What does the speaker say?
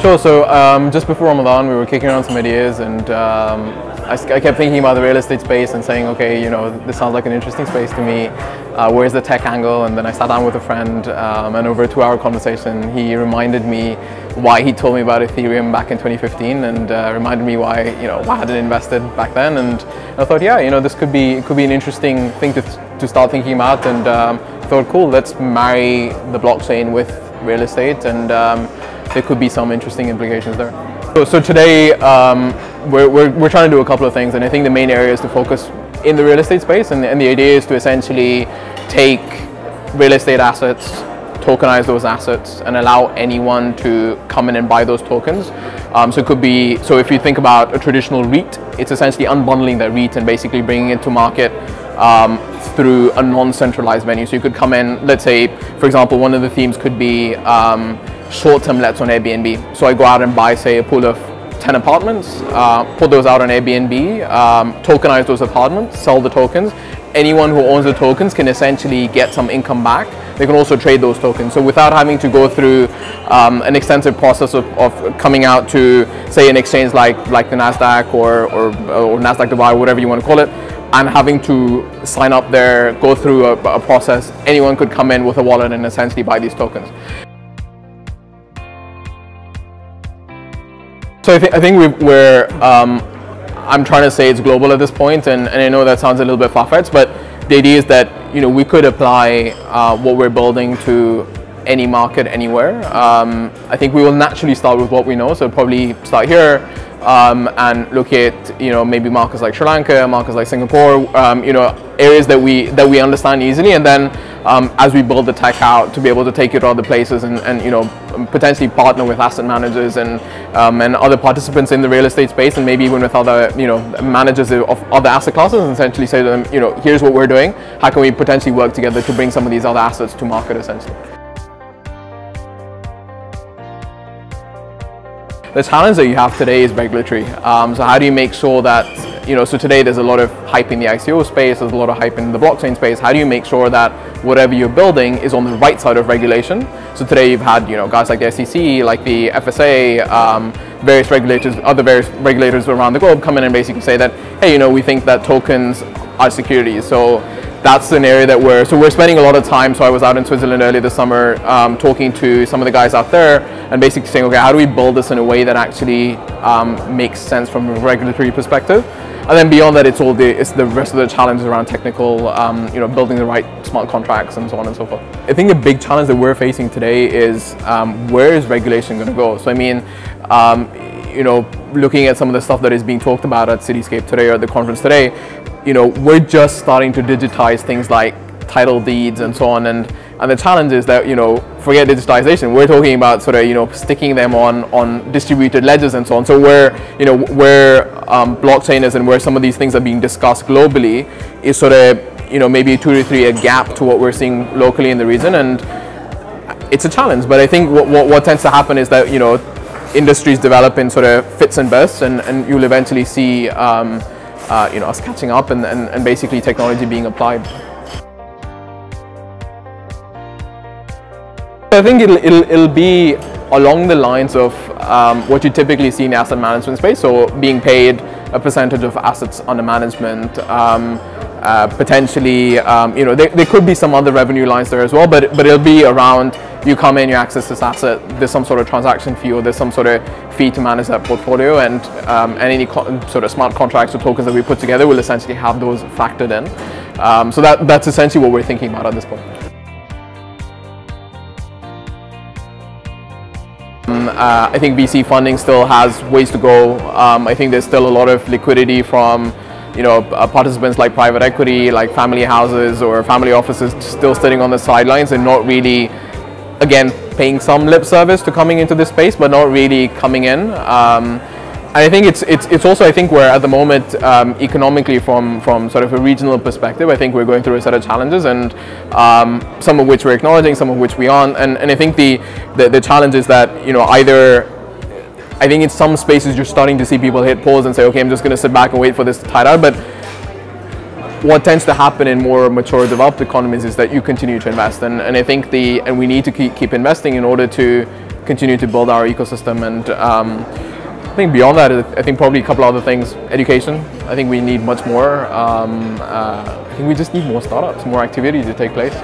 Sure. So just before Ramadan, we were kicking around some ideas, and I kept thinking about the real estate space and saying, okay, this sounds like an interesting space to me. Where's the tech angle? And then I sat down with a friend, and over a 2-hour conversation, he reminded me why he told me about Ethereum back in 2015, and reminded me why I hadn't invested back then. And I thought, yeah, this could be an interesting thing to start thinking about. And thought, cool, let's marry the blockchain with real estate, and there could be some interesting implications there. So today we're trying to do a couple of things, and I think the main area is to focus in the real estate space, and the idea is to essentially take real estate assets, tokenize those assets, and allow anyone to come in and buy those tokens. So it could be, so if you think about a traditional REIT, it's essentially unbundling that REIT and basically bringing it to market through a non-centralized venue. So you could come in, let's say, for example, one of the themes could be short-term lets on Airbnb. So I go out and buy, say, a pool of 10 apartments, put those out on Airbnb, tokenize those apartments, sell the tokens. Anyone who owns the tokens can essentially get some income back. They can also trade those tokens. So without having to go through an extensive process of coming out to, say, an exchange like the NASDAQ or NASDAQ Dubai, whatever you want to call it, and having to sign up there, go through a process, anyone could come in with a wallet and essentially buy these tokens. So I think I'm trying to say it's global at this point, and I know that sounds a little bit far-fetched, but the idea is that we could apply what we're building to any market anywhere. I think we will naturally start with what we know, so probably start here and look at maybe markets like Sri Lanka, markets like Singapore, areas that we understand easily, and then as we build the tech out, to be able to take it to other places and potentially partner with asset managers and other participants in the real estate space, and maybe even with other managers of other asset classes, and essentially say to them, here's what we're doing. How can we potentially work together to bring some of these other assets to market, essentially? The challenge that you have today is regulatory. So how do you make sure that, so today there's a lot of hype in the ICO space, there's a lot of hype in the blockchain space. How do you make sure that whatever you're building is on the right side of regulation? So today you've had, guys like the SEC, like the FSA, various regulators around the globe come in and basically say that, hey, we think that tokens are securities. So that's an area that we're spending a lot of time. So I was out in Switzerland earlier this summer talking to some of the guys out there and basically saying, okay, how do we build this in a way that actually makes sense from a regulatory perspective? And then beyond that, it's the rest of the challenges around technical, building the right smart contracts and so on and so forth. I think the big challenge that we're facing today is where is regulation going to go? So I mean, looking at some of the stuff that is being talked about at Cityscape today or at the conference today, we're just starting to digitize things like title deeds and so on, and the challenge is that forget digitization, we're talking about sort of sticking them on distributed ledgers and so on. So where blockchain is and where some of these things are being discussed globally is sort of maybe 2 to 3 a gap to what we're seeing locally in the region, and it's a challenge. But I think what tends to happen is that industries develop in sort of fits and bursts, and you'll eventually see us catching up and basically technology being applied. I think it'll be along the lines of what you typically see in the asset management space. So being paid a percentage of assets under management, potentially, there could be some other revenue lines there as well, but it'll be around, you come in, you access this asset, there's some sort of transaction fee or there's some sort of fee to manage that portfolio, and any sort of smart contracts or tokens that we put together will essentially have those factored in. So that's essentially what we're thinking about at this point. I think VC funding still has ways to go. I think there's still a lot of liquidity from participants like private equity, like family houses or family offices, still sitting on the sidelines and not really, again, paying some lip service to coming into this space, but not really coming in. And I think it's also, I think we're at the moment economically from sort of a regional perspective, I think we're going through a set of challenges, and some of which we're acknowledging, some of which we aren't. And I think the challenge is that either, I think in some spaces you're starting to see people hit pause and say, okay, I'm just going to sit back and wait for this to tide out. But what tends to happen in more mature developed economies is that you continue to invest, and I think and we need to keep investing in order to continue to build our ecosystem. And I think beyond that, I think probably a couple other things. Education. I think we need much more. I think we just need more startups, more activity to take place.